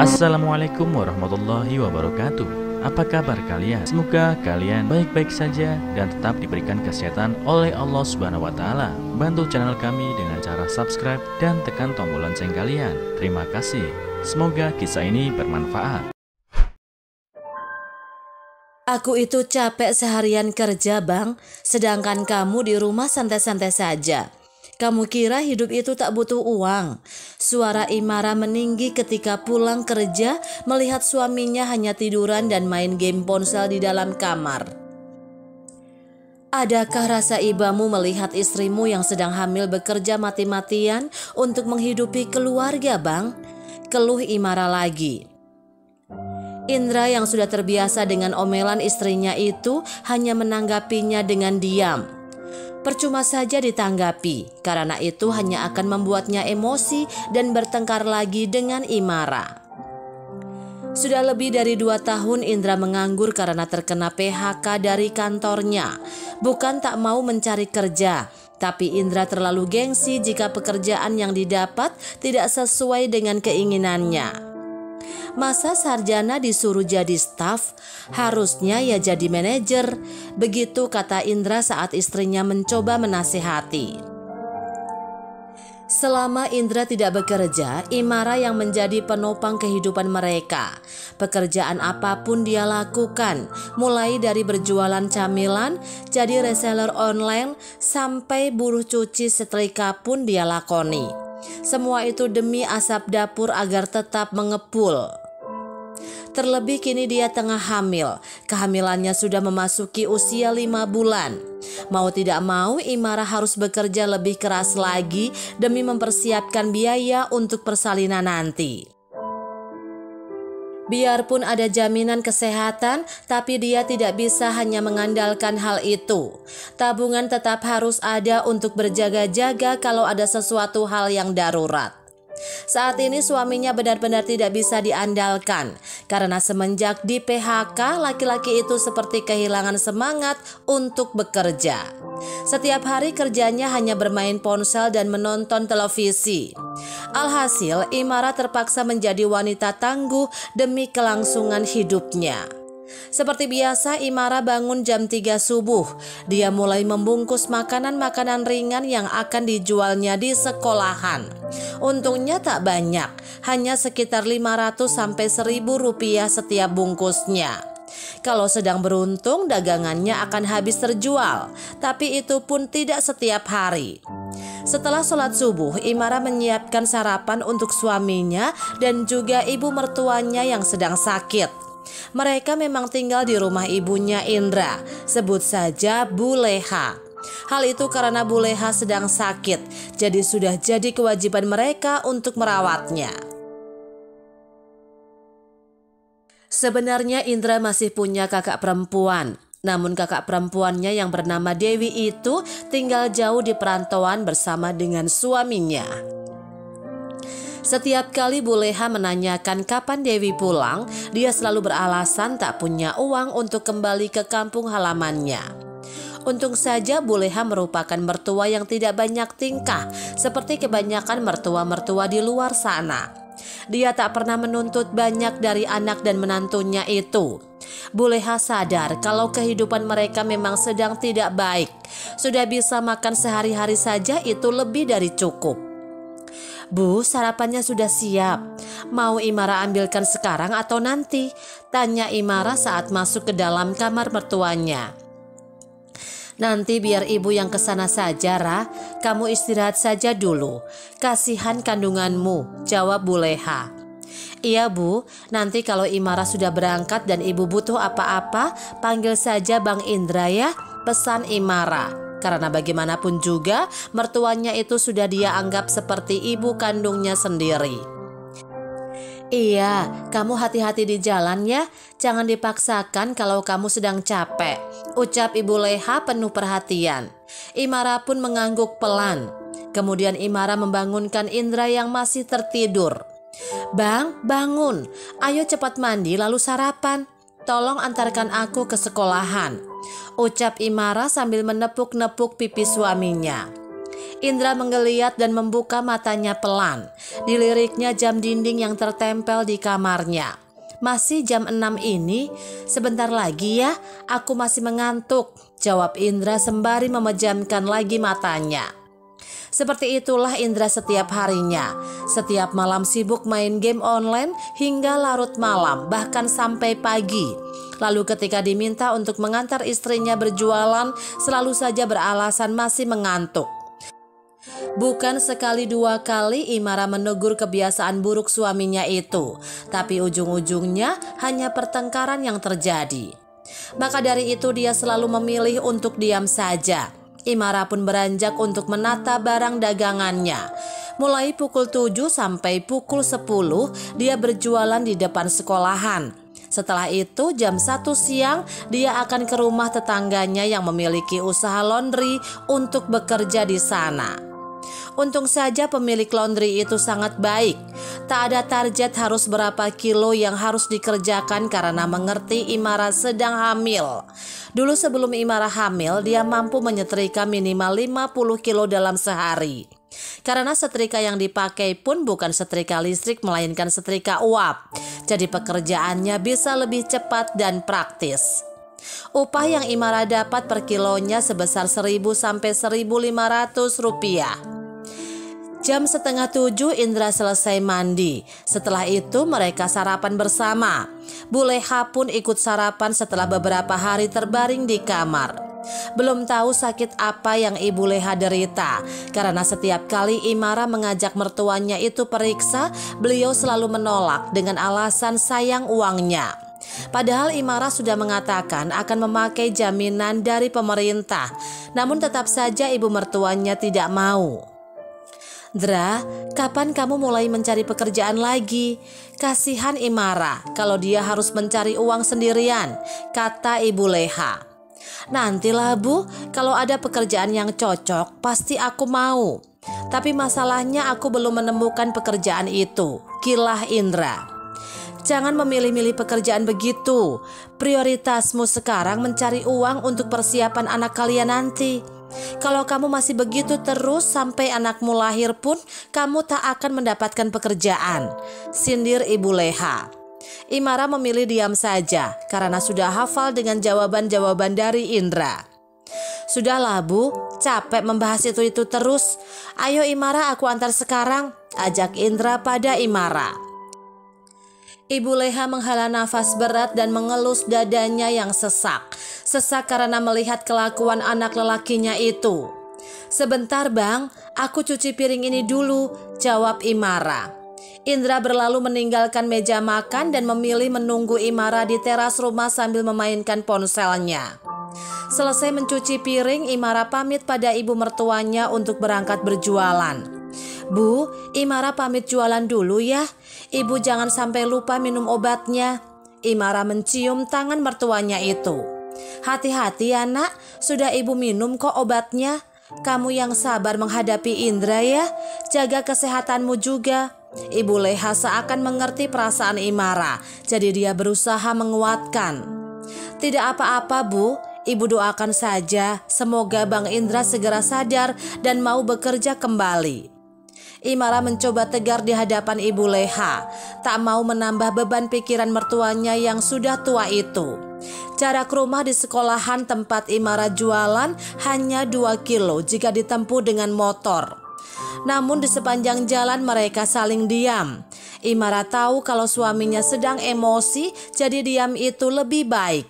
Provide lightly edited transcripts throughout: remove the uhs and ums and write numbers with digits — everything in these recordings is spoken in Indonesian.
Assalamualaikum warahmatullahi wabarakatuh. Apa kabar kalian? Semoga kalian baik-baik saja dan tetap diberikan kesehatan oleh Allah Subhanahu wa Ta'ala. Bantu channel kami dengan cara subscribe dan tekan tombol lonceng kalian. Terima kasih. Semoga kisah ini bermanfaat. Aku itu capek seharian kerja, Bang. Sedangkan kamu di rumah santai-santai saja. Kamu kira hidup itu tak butuh uang? Suara Imara meninggi ketika pulang kerja melihat suaminya hanya tiduran dan main game ponsel di dalam kamar. Adakah rasa ibamu melihat istrimu yang sedang hamil bekerja mati-matian untuk menghidupi keluarga, Bang? Keluh Imara lagi. Indra yang sudah terbiasa dengan omelan istrinya itu hanya menanggapinya dengan diam. Percuma saja ditanggapi, karena itu hanya akan membuatnya emosi dan bertengkar lagi dengan Imara. Sudah lebih dari 2 tahun Indra menganggur karena terkena PHK dari kantornya. Bukan tak mau mencari kerja, tapi Indra terlalu gengsi jika pekerjaan yang didapat tidak sesuai dengan keinginannya. Masa sarjana disuruh jadi staf, harusnya ya jadi manajer. Begitu kata Indra saat istrinya mencoba menasihati. Selama Indra tidak bekerja, Imara yang menjadi penopang kehidupan mereka. Pekerjaan apapun dia lakukan, mulai dari berjualan camilan, jadi reseller online, sampai buruh cuci setrika pun dia lakoni. Semua itu demi asap dapur agar tetap mengepul. Terlebih kini dia tengah hamil. Kehamilannya sudah memasuki usia 5 bulan. Mau tidak mau Imara harus bekerja lebih keras lagi demi mempersiapkan biaya untuk persalinan nanti. Biarpun ada jaminan kesehatan, tapi dia tidak bisa hanya mengandalkan hal itu. Tabungan tetap harus ada untuk berjaga-jaga kalau ada sesuatu hal yang darurat. Saat ini suaminya benar-benar tidak bisa diandalkan karena semenjak di PHK laki-laki itu seperti kehilangan semangat untuk bekerja. Setiap hari kerjanya hanya bermain ponsel dan menonton televisi. Alhasil Imara terpaksa menjadi wanita tangguh demi kelangsungan hidupnya. Seperti biasa Imara bangun jam 3 subuh. Dia mulai membungkus makanan-makanan ringan yang akan dijualnya di sekolahan. Untungnya tak banyak, hanya sekitar 500 sampai 1.000 rupiah setiap bungkusnya. Kalau sedang beruntung dagangannya akan habis terjual, tapi itu pun tidak setiap hari. Setelah sholat subuh, Imara menyiapkan sarapan untuk suaminya dan juga ibu mertuanya yang sedang sakit. Mereka memang tinggal di rumah ibunya Indra, sebut saja Bu Leha. Hal itu karena Bu Leha sedang sakit, jadi sudah jadi kewajiban mereka untuk merawatnya. Sebenarnya Indra masih punya kakak perempuan, namun kakak perempuannya yang bernama Dewi itu tinggal jauh di perantauan bersama dengan suaminya. Setiap kali Bu Leha menanyakan kapan Dewi pulang, dia selalu beralasan tak punya uang untuk kembali ke kampung halamannya. Untung saja Bu Leha merupakan mertua yang tidak banyak tingkah, seperti kebanyakan mertua-mertua di luar sana. Dia tak pernah menuntut banyak dari anak dan menantunya itu. Bu Leha sadar kalau kehidupan mereka memang sedang tidak baik. Sudah bisa makan sehari-hari saja itu lebih dari cukup. Bu, sarapannya sudah siap. Mau Imara ambilkan sekarang atau nanti? Tanya Imara saat masuk ke dalam kamar mertuanya. Nanti biar ibu yang kesana saja, Ra. Kamu istirahat saja dulu. Kasihan kandunganmu, jawab Bu Leha. Iya Bu, nanti kalau Imara sudah berangkat dan ibu butuh apa-apa, panggil saja Bang Indra ya, pesan Imara. Karena bagaimanapun juga mertuanya itu sudah dia anggap seperti ibu kandungnya sendiri. Iya, kamu hati-hati di jalan ya. Jangan dipaksakan kalau kamu sedang capek, ucap Ibu Leha penuh perhatian. Imara pun mengangguk pelan. Kemudian Imara membangunkan Indra yang masih tertidur. Bang, bangun. Ayo cepat mandi lalu sarapan. Tolong antarkan aku ke sekolahan, ucap Imara sambil menepuk-nepuk pipi suaminya. Indra menggeliat dan membuka matanya pelan. Diliriknya jam dinding yang tertempel di kamarnya. "Masih jam 6 ini? Sebentar lagi ya, aku masih mengantuk," jawab Indra sembari memejamkan lagi matanya. Seperti itulah Indra setiap harinya. Setiap malam sibuk main game online hingga larut malam, bahkan sampai pagi. Lalu ketika diminta untuk mengantar istrinya berjualan, selalu saja beralasan masih mengantuk. Bukan sekali dua kali Imara menegur kebiasaan buruk suaminya itu, tapi ujung-ujungnya hanya pertengkaran yang terjadi. Maka dari itu dia selalu memilih untuk diam saja. Imara pun beranjak untuk menata barang dagangannya. Mulai pukul 7 sampai pukul 10 dia berjualan di depan sekolahan. Setelah itu jam 1 siang dia akan ke rumah tetangganya yang memiliki usaha laundry untuk bekerja di sana. Untung saja pemilik laundry itu sangat baik. Tak ada target harus berapa kilo yang harus dikerjakan karena mengerti Imara sedang hamil. Dulu sebelum Imara hamil, dia mampu menyetrika minimal 50 kilo dalam sehari. Karena setrika yang dipakai pun bukan setrika listrik melainkan setrika uap. Jadi pekerjaannya bisa lebih cepat dan praktis. Upah yang Imara dapat per kilonya sebesar 1.000 sampai 1.500 rupiah. Jam setengah 7 Indra selesai mandi. Setelah itu mereka sarapan bersama. Bu Leha pun ikut sarapan setelah beberapa hari terbaring di kamar. Belum tahu sakit apa yang Ibu Leha derita. Karena setiap kali Imara mengajak mertuanya itu periksa, beliau selalu menolak dengan alasan sayang uangnya. Padahal Imara sudah mengatakan akan memakai jaminan dari pemerintah. Namun tetap saja ibu mertuanya tidak mau. "Dra, kapan kamu mulai mencari pekerjaan lagi? Kasihan Imara kalau dia harus mencari uang sendirian," kata Ibu Leha. "Nantilah Bu, kalau ada pekerjaan yang cocok pasti aku mau. Tapi masalahnya aku belum menemukan pekerjaan itu," kilah Indra. "Jangan memilih-milih pekerjaan begitu. Prioritasmu sekarang mencari uang untuk persiapan anak kalian nanti. Kalau kamu masih begitu terus sampai anakmu lahir pun kamu tak akan mendapatkan pekerjaan," sindir Ibu Leha. Imara memilih diam saja karena sudah hafal dengan jawaban-jawaban dari Indra. "Sudahlah Bu, capek membahas itu terus. Ayo Imara, aku antar sekarang," ajak Indra pada Imara. Ibu Leha menghela nafas berat dan mengelus dadanya yang sesak. Sesak karena melihat kelakuan anak lelakinya itu. "Sebentar Bang, aku cuci piring ini dulu," jawab Imara. Indra berlalu meninggalkan meja makan dan memilih menunggu Imara di teras rumah sambil memainkan ponselnya. Selesai mencuci piring, Imara pamit pada ibu mertuanya untuk berangkat berjualan. "Bu, Imara pamit jualan dulu ya. Ibu jangan sampai lupa minum obatnya." Imara mencium tangan mertuanya itu. "Hati-hati ya nak, sudah ibu minum kok obatnya. Kamu yang sabar menghadapi Indra ya, jaga kesehatanmu juga." Ibu Leha seakan mengerti perasaan Imara, jadi dia berusaha menguatkan. "Tidak apa-apa Bu, ibu doakan saja semoga Bang Indra segera sadar dan mau bekerja kembali." Imara mencoba tegar di hadapan Ibu Leha, tak mau menambah beban pikiran mertuanya yang sudah tua itu. Jarak rumah di sekolahan tempat Imara jualan hanya 2 kilo jika ditempuh dengan motor. Namun di sepanjang jalan mereka saling diam. Imara tahu kalau suaminya sedang emosi, jadi diam itu lebih baik.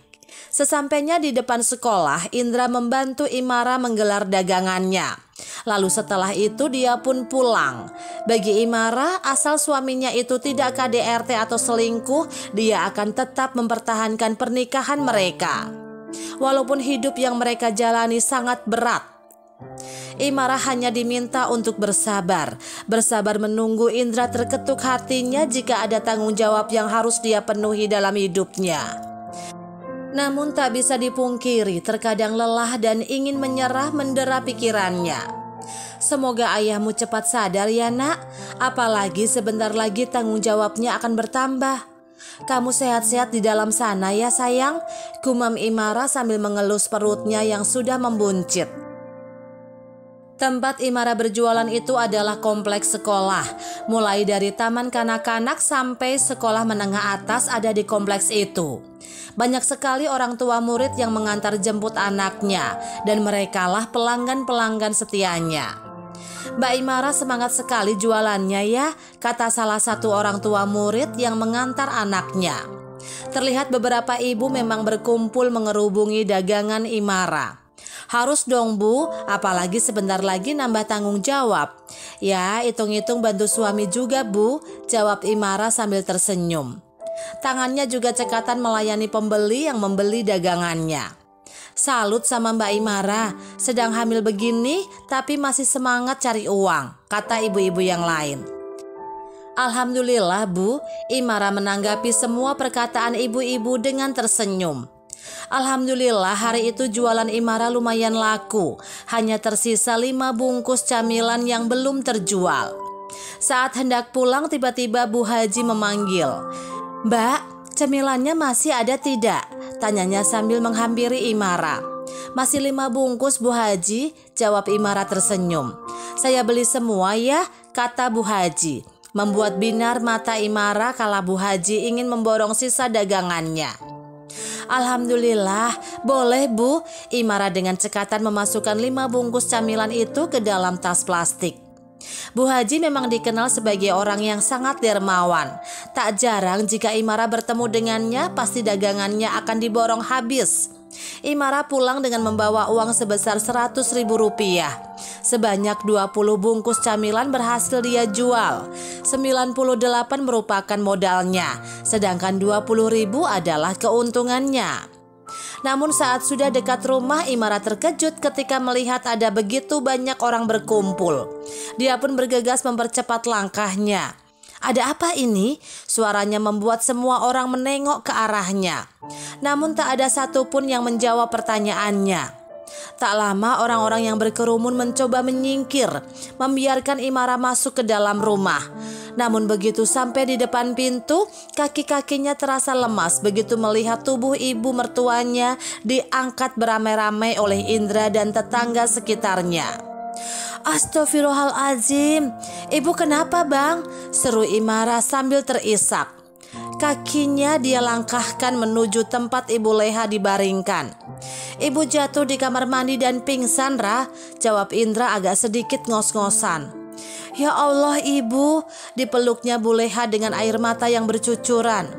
Sesampainya di depan sekolah, Indra membantu Imara menggelar dagangannya. Lalu setelah itu dia pun pulang. Bagi Imara, asal suaminya itu tidak KDRT atau selingkuh, dia akan tetap mempertahankan pernikahan mereka. Walaupun hidup yang mereka jalani sangat berat, Imara hanya diminta untuk bersabar. Bersabar menunggu Indra terketuk hatinya jika ada tanggung jawab yang harus dia penuhi dalam hidupnya. Namun tak bisa dipungkiri, terkadang lelah dan ingin menyerah mendera pikirannya. "Semoga ayahmu cepat sadar ya nak, apalagi sebentar lagi tanggung jawabnya akan bertambah. Kamu sehat-sehat di dalam sana ya sayang," gumam Imara sambil mengelus perutnya yang sudah membuncit. Tempat Imara berjualan itu adalah kompleks sekolah. Mulai dari taman kanak-kanak sampai sekolah menengah atas ada di kompleks itu. Banyak sekali orang tua murid yang mengantar jemput anaknya, dan merekalah pelanggan-pelanggan setianya. Mbak Imara semangat sekali jualannya ya, kata salah satu orang tua murid yang mengantar anaknya. Terlihat beberapa ibu memang berkumpul mengerubungi dagangan Imara. Harus dong Bu, apalagi sebentar lagi nambah tanggung jawab. Ya, hitung-hitung bantu suami juga Bu, jawab Imara sambil tersenyum. Tangannya juga cekatan melayani pembeli yang membeli dagangannya. Salut sama Mbak Imara, sedang hamil begini tapi masih semangat cari uang, kata ibu-ibu yang lain. Alhamdulillah Bu, Imara menanggapi semua perkataan ibu-ibu dengan tersenyum. Alhamdulillah hari itu jualan Imara lumayan laku, hanya tersisa 5 bungkus camilan yang belum terjual. Saat hendak pulang tiba-tiba Bu Haji memanggil. Mbak, camilannya masih ada tidak? Tanyanya sambil menghampiri Imara. Masih 5 bungkus Bu Haji, jawab Imara tersenyum. Saya beli semua ya, kata Bu Haji. Membuat binar mata Imara kala Bu Haji ingin memborong sisa dagangannya. Alhamdulillah, boleh Bu. Imara dengan cekatan memasukkan 5 bungkus camilan itu ke dalam tas plastik. Bu Haji memang dikenal sebagai orang yang sangat dermawan. Tak jarang jika Imara bertemu dengannya, pasti dagangannya akan diborong habis. Imara pulang dengan membawa uang sebesar Rp100.000. Sebanyak 20 bungkus camilan berhasil dia jual. 98 merupakan modalnya, sedangkan 20.000 adalah keuntungannya. Namun saat sudah dekat rumah, Imara terkejut ketika melihat ada begitu banyak orang berkumpul. Dia pun bergegas mempercepat langkahnya. Ada apa ini? Suaranya membuat semua orang menengok ke arahnya. Namun tak ada satupun yang menjawab pertanyaannya. Tak lama orang-orang yang berkerumun mencoba menyingkir, membiarkan Imara masuk ke dalam rumah. Namun begitu sampai di depan pintu, kaki-kakinya terasa lemas begitu melihat tubuh ibu mertuanya diangkat beramai-ramai oleh Indra dan tetangga sekitarnya. Astaghfirullahaladzim, ibu kenapa bang? Seru Imara sambil terisak. Kakinya dia langkahkan menuju tempat Ibu Leha dibaringkan. Ibu jatuh di kamar mandi dan pingsan, Rah, jawab Indra agak sedikit ngos-ngosan. Ya Allah ibu, dipeluknya Bu Leha dengan air mata yang bercucuran.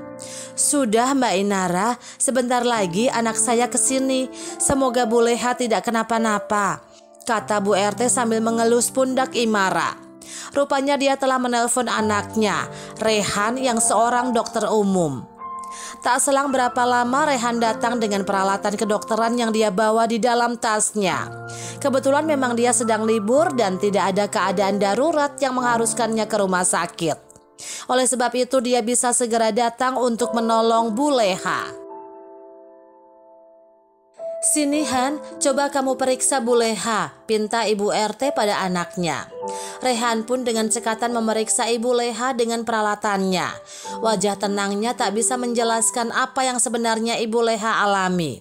Sudah Mbak Inara, sebentar lagi anak saya kesini. Semoga Bu Leha tidak kenapa-napa, kata Bu RT sambil mengelus pundak Imara. Rupanya dia telah menelpon anaknya, Rehan, yang seorang dokter umum. Tak selang berapa lama Rehan datang dengan peralatan kedokteran yang dia bawa di dalam tasnya. Kebetulan memang dia sedang libur dan tidak ada keadaan darurat yang mengharuskannya ke rumah sakit. Oleh sebab itu dia bisa segera datang untuk menolong Bu Leha. Sini Han, coba kamu periksa Bu Leha, pinta Ibu RT pada anaknya. Rehan pun dengan cekatan memeriksa Ibu Leha dengan peralatannya. Wajah tenangnya tak bisa menjelaskan apa yang sebenarnya Ibu Leha alami.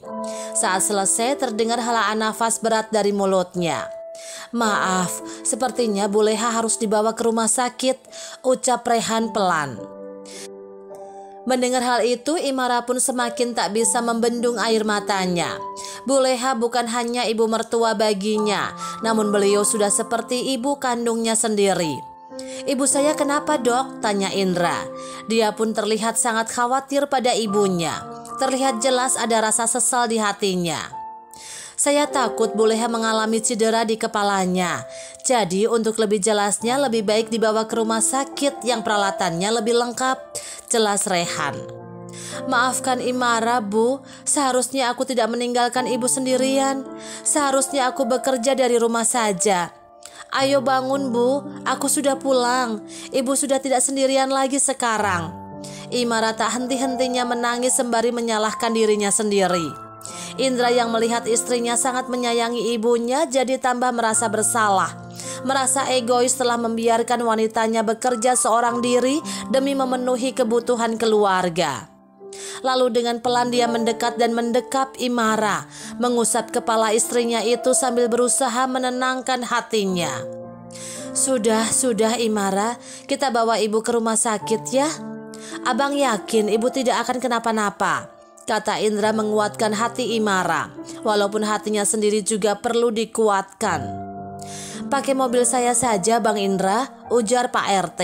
Saat selesai terdengar helaan nafas berat dari mulutnya. Maaf, sepertinya Bu Leha harus dibawa ke rumah sakit, ucap Rehan pelan. Mendengar hal itu, Imara pun semakin tak bisa membendung air matanya. Bu Leha bukan hanya ibu mertua baginya, namun beliau sudah seperti ibu kandungnya sendiri. Ibu saya kenapa dok? Tanya Indra. Dia pun terlihat sangat khawatir pada ibunya. Terlihat jelas ada rasa sesal di hatinya. Saya takut Bu Leha mengalami cedera di kepalanya. Jadi untuk lebih jelasnya lebih baik dibawa ke rumah sakit yang peralatannya lebih lengkap, jelas Rehan. Maafkan Imara Bu, seharusnya aku tidak meninggalkan ibu sendirian. Seharusnya aku bekerja dari rumah saja. Ayo bangun Bu, aku sudah pulang. Ibu sudah tidak sendirian lagi sekarang. Imara tak henti-hentinya menangis sembari menyalahkan dirinya sendiri. Indra yang melihat istrinya sangat menyayangi ibunya jadi tambah merasa bersalah. Merasa egois telah membiarkan wanitanya bekerja seorang diri demi memenuhi kebutuhan keluarga. Lalu dengan pelan dia mendekat dan mendekap Imara, mengusap kepala istrinya itu sambil berusaha menenangkan hatinya. Sudah Imara, kita bawa ibu ke rumah sakit ya. Abang yakin ibu tidak akan kenapa-napa, kata Indra menguatkan hati Imara, walaupun hatinya sendiri juga perlu dikuatkan. Pakai mobil saya saja Bang Indra, ujar Pak RT.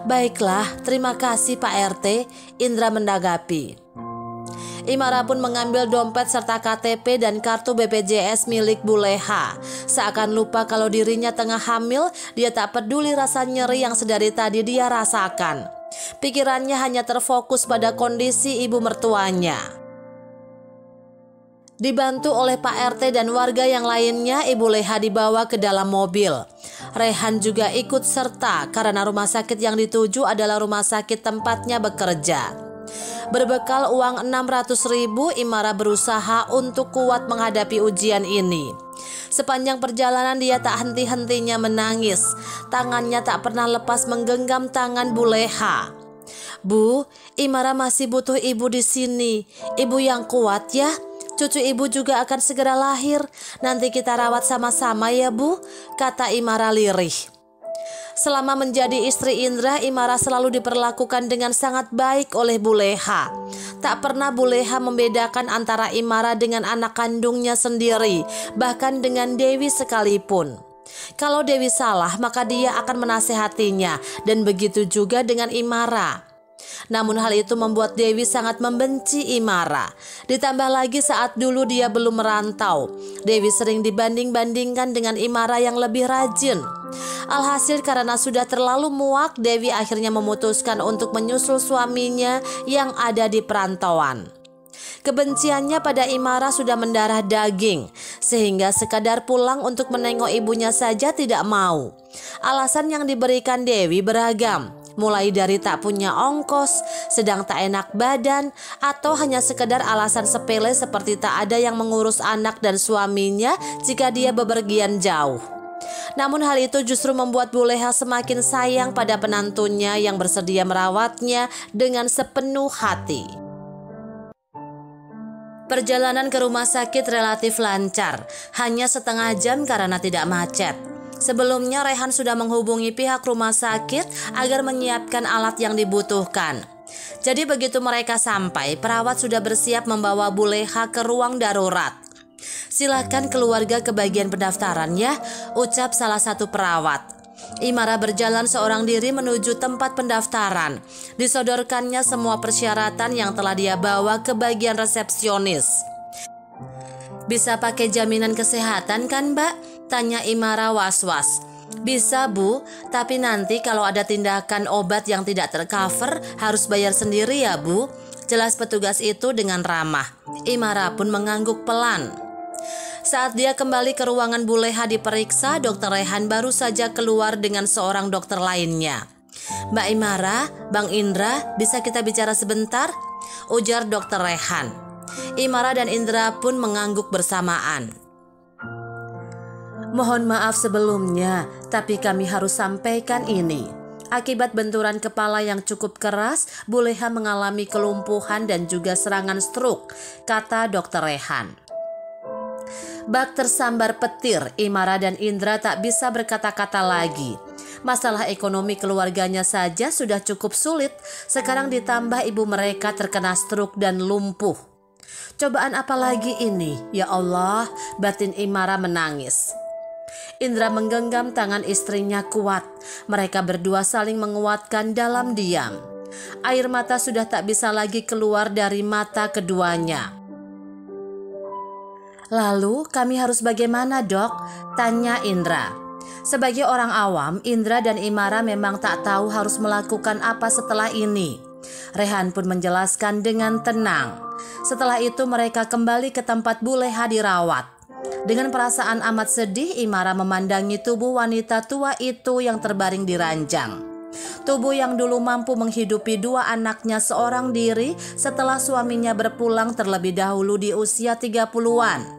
Baiklah, terima kasih Pak RT, Indra menanggapi. Imara pun mengambil dompet serta KTP dan kartu BPJS milik Buleha. Seakan lupa kalau dirinya tengah hamil, dia tak peduli rasa nyeri yang sedari tadi dia rasakan. Pikirannya hanya terfokus pada kondisi ibu mertuanya. Dibantu oleh Pak RT dan warga yang lainnya, Ibu Leha dibawa ke dalam mobil. Rehan juga ikut serta karena rumah sakit yang dituju adalah rumah sakit tempatnya bekerja. Berbekal uang 600.000, Imara berusaha untuk kuat menghadapi ujian ini. Sepanjang perjalanan dia tak henti-hentinya menangis. Tangannya tak pernah lepas menggenggam tangan Buleha. Bu, Imara masih butuh ibu di sini. Ibu yang kuat ya. Cucu ibu juga akan segera lahir. Nanti kita rawat sama-sama ya Bu, kata Imara lirih. Selama menjadi istri Indra, Imara selalu diperlakukan dengan sangat baik oleh Buleha. Tak pernah Buleha membedakan antara Imara dengan anak kandungnya sendiri, bahkan dengan Dewi sekalipun. Kalau Dewi salah, maka dia akan menasehatinya, dan begitu juga dengan Imara. Namun hal itu membuat Dewi sangat membenci Imara. Ditambah lagi saat dulu dia belum merantau, Dewi sering dibanding-bandingkan dengan Imara yang lebih rajin. Alhasil karena sudah terlalu muak, Dewi akhirnya memutuskan untuk menyusul suaminya yang ada di perantauan. Kebenciannya pada Imara sudah mendarah daging, sehingga sekadar pulang untuk menengok ibunya saja tidak mau. Alasan yang diberikan Dewi beragam, mulai dari tak punya ongkos, sedang tak enak badan, atau hanya sekedar alasan sepele seperti tak ada yang mengurus anak dan suaminya jika dia bepergian jauh. Namun hal itu justru membuat Buleha semakin sayang pada penantunya yang bersedia merawatnya dengan sepenuh hati. Perjalanan ke rumah sakit relatif lancar, hanya setengah jam karena tidak macet. Sebelumnya Rehan sudah menghubungi pihak rumah sakit agar menyiapkan alat yang dibutuhkan. Jadi begitu mereka sampai, perawat sudah bersiap membawa Buleha ke ruang darurat. Silakan keluarga ke bagian pendaftaran ya, ucap salah satu perawat. Imara berjalan seorang diri menuju tempat pendaftaran. Disodorkannya semua persyaratan yang telah dia bawa ke bagian resepsionis. Bisa pakai jaminan kesehatan kan Mbak? Tanya Imara was-was. Bisa Bu, tapi nanti kalau ada tindakan obat yang tidak tercover harus bayar sendiri ya Bu, jelas petugas itu dengan ramah. Imara pun mengangguk pelan. Saat dia kembali ke ruangan Buleha diperiksa, Dokter Rehan baru saja keluar dengan seorang dokter lainnya. Mbak Imara, Bang Indra, bisa kita bicara sebentar? Ujar Dokter Rehan. Imara dan Indra pun mengangguk bersamaan. Mohon maaf sebelumnya, tapi kami harus sampaikan ini. Akibat benturan kepala yang cukup keras, Buleha mengalami kelumpuhan dan juga serangan stroke, kata Dokter Rehan. Bak tersambar petir, Imara dan Indra tak bisa berkata-kata lagi. Masalah ekonomi keluarganya saja sudah cukup sulit, sekarang ditambah ibu mereka terkena stroke dan lumpuh. Cobaan apa lagi ini? Ya Allah, batin Imara menangis. Indra menggenggam tangan istrinya kuat. Mereka berdua saling menguatkan dalam diam. Air mata sudah tak bisa lagi keluar dari mata keduanya. Lalu kami harus bagaimana Dok? Tanya Indra. Sebagai orang awam, Indra dan Imara memang tak tahu harus melakukan apa setelah ini. Rehan pun menjelaskan dengan tenang. Setelah itu mereka kembali ke tempat Buleha dirawat. Dengan perasaan amat sedih, Imara memandangi tubuh wanita tua itu yang terbaring di ranjang. Tubuh yang dulu mampu menghidupi dua anaknya seorang diri setelah suaminya berpulang terlebih dahulu di usia 30-an.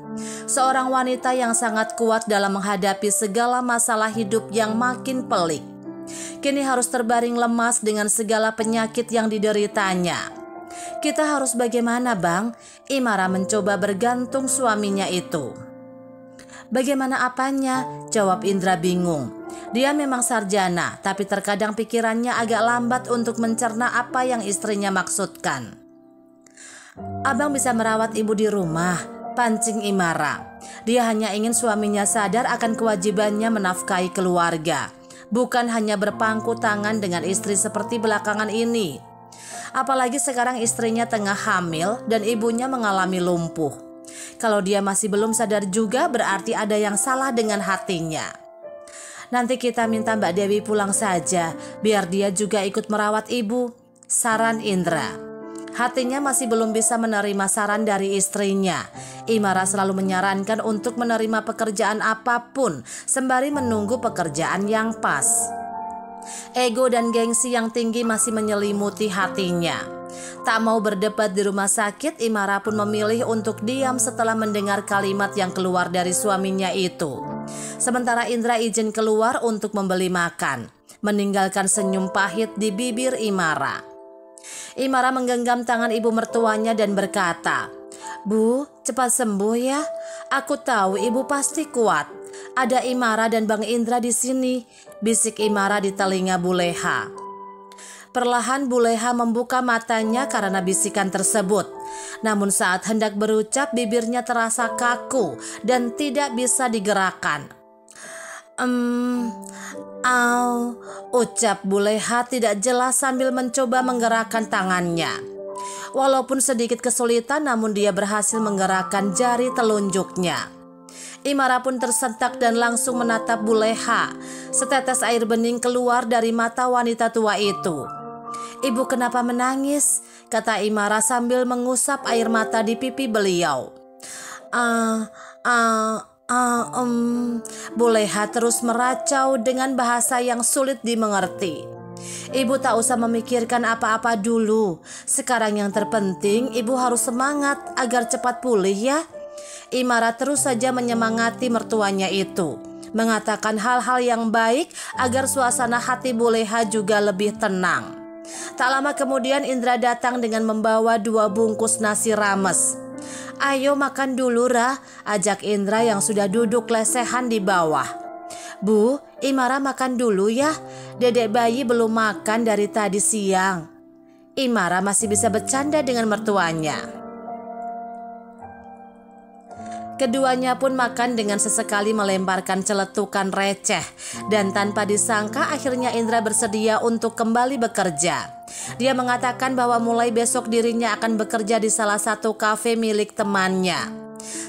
Seorang wanita yang sangat kuat dalam menghadapi segala masalah hidup yang makin pelik. Kini harus terbaring lemas dengan segala penyakit yang dideritanya. Kita harus bagaimana, Bang? Imara mencoba bergantung suaminya itu. Bagaimana apanya? Jawab Indra bingung. Dia memang sarjana, tapi terkadang pikirannya agak lambat untuk mencerna apa yang istrinya maksudkan. Abang bisa merawat ibu di rumah, pancing Imara. Dia hanya ingin suaminya sadar akan kewajibannya menafkahi keluarga, bukan hanya berpangku tangan dengan istri seperti belakangan ini. Apalagi sekarang istrinya tengah hamil dan ibunya mengalami lumpuh. Kalau dia masih belum sadar juga berarti ada yang salah dengan hatinya. Nanti kita minta Mbak Dewi pulang saja, biar dia juga ikut merawat ibu, saran Indra. Hatinya masih belum bisa menerima saran dari istrinya. Imara selalu menyarankan untuk menerima pekerjaan apapun, sembari menunggu pekerjaan yang pas. Ego dan gengsi yang tinggi masih menyelimuti hatinya. Tak mau berdebat di rumah sakit, Imara pun memilih untuk diam setelah mendengar kalimat yang keluar dari suaminya itu. Sementara Indra izin keluar untuk membeli makan, meninggalkan senyum pahit di bibir Imara. Imara menggenggam tangan ibu mertuanya dan berkata, "Bu, cepat sembuh ya. Aku tahu ibu pasti kuat. Ada Imara dan Bang Indra di sini," bisik Imara di telinga Buleha. Perlahan Buleha membuka matanya karena bisikan tersebut. Namun saat hendak berucap, bibirnya terasa kaku dan tidak bisa digerakkan. Ucap Buleha tidak jelas sambil mencoba menggerakkan tangannya. Walaupun sedikit kesulitan, namun dia berhasil menggerakkan jari telunjuknya. Imara pun tersentak dan langsung menatap Buleha. Setetes air bening keluar dari mata wanita tua itu. "Ibu kenapa menangis?" kata Imara sambil mengusap air mata di pipi beliau. Buleha terus meracau dengan bahasa yang sulit dimengerti. "Ibu tak usah memikirkan apa-apa dulu. Sekarang yang terpenting ibu harus semangat agar cepat pulih ya." Imara terus saja menyemangati mertuanya itu, mengatakan hal-hal yang baik agar suasana hati Buleha juga lebih tenang. Tak lama kemudian Indra datang dengan membawa 2 bungkus nasi rames. "Ayo makan dulu Ra," ajak Indra yang sudah duduk lesehan di bawah. "Bu, Imara makan dulu ya. Dedek bayi belum makan dari tadi siang." Imara masih bisa bercanda dengan mertuanya. Keduanya pun makan dengan sesekali melemparkan celetukan receh. Dan tanpa disangka akhirnya Indra bersedia untuk kembali bekerja. Dia mengatakan bahwa mulai besok dirinya akan bekerja di salah satu kafe milik temannya,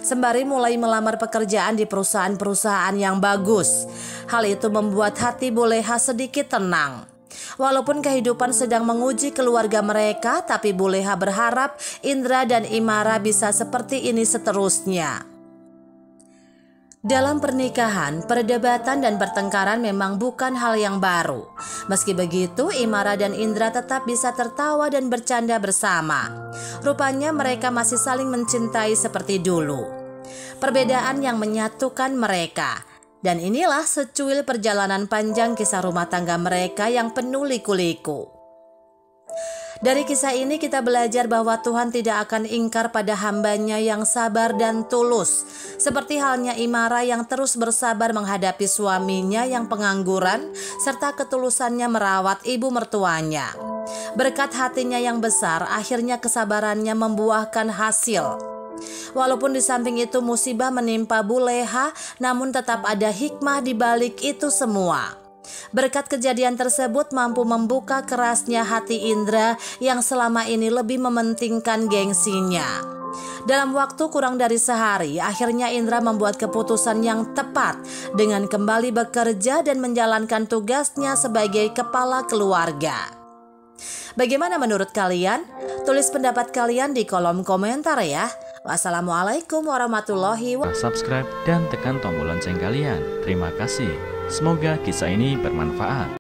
sembari mulai melamar pekerjaan di perusahaan-perusahaan yang bagus. Hal itu membuat hati Buleha sedikit tenang. Walaupun kehidupan sedang menguji keluarga mereka, tapi Buleha berharap Indra dan Imara bisa seperti ini seterusnya. Dalam pernikahan, perdebatan dan pertengkaran memang bukan hal yang baru. Meski begitu, Imara dan Indra tetap bisa tertawa dan bercanda bersama. Rupanya mereka masih saling mencintai seperti dulu. Perbedaan yang menyatukan mereka. Dan inilah secuil perjalanan panjang kisah rumah tangga mereka yang penuh liku-liku. Dari kisah ini kita belajar bahwa Tuhan tidak akan ingkar pada hambanya yang sabar dan tulus. Seperti halnya Imara yang terus bersabar menghadapi suaminya yang pengangguran, serta ketulusannya merawat ibu mertuanya. Berkat hatinya yang besar, akhirnya kesabarannya membuahkan hasil. Walaupun di samping itu musibah menimpa Buleha, namun tetap ada hikmah di balik itu semua. Berkat kejadian tersebut mampu membuka kerasnya hati Indra yang selama ini lebih mementingkan gengsinya. Dalam waktu kurang dari sehari, akhirnya Indra membuat keputusan yang tepat dengan kembali bekerja dan menjalankan tugasnya sebagai kepala keluarga. Bagaimana menurut kalian? Tulis pendapat kalian di kolom komentar ya. Wassalamualaikum warahmatullahi wabarakatuh. Subscribe dan tekan tombol lonceng kalian. Terima kasih. Semoga kisah ini bermanfaat.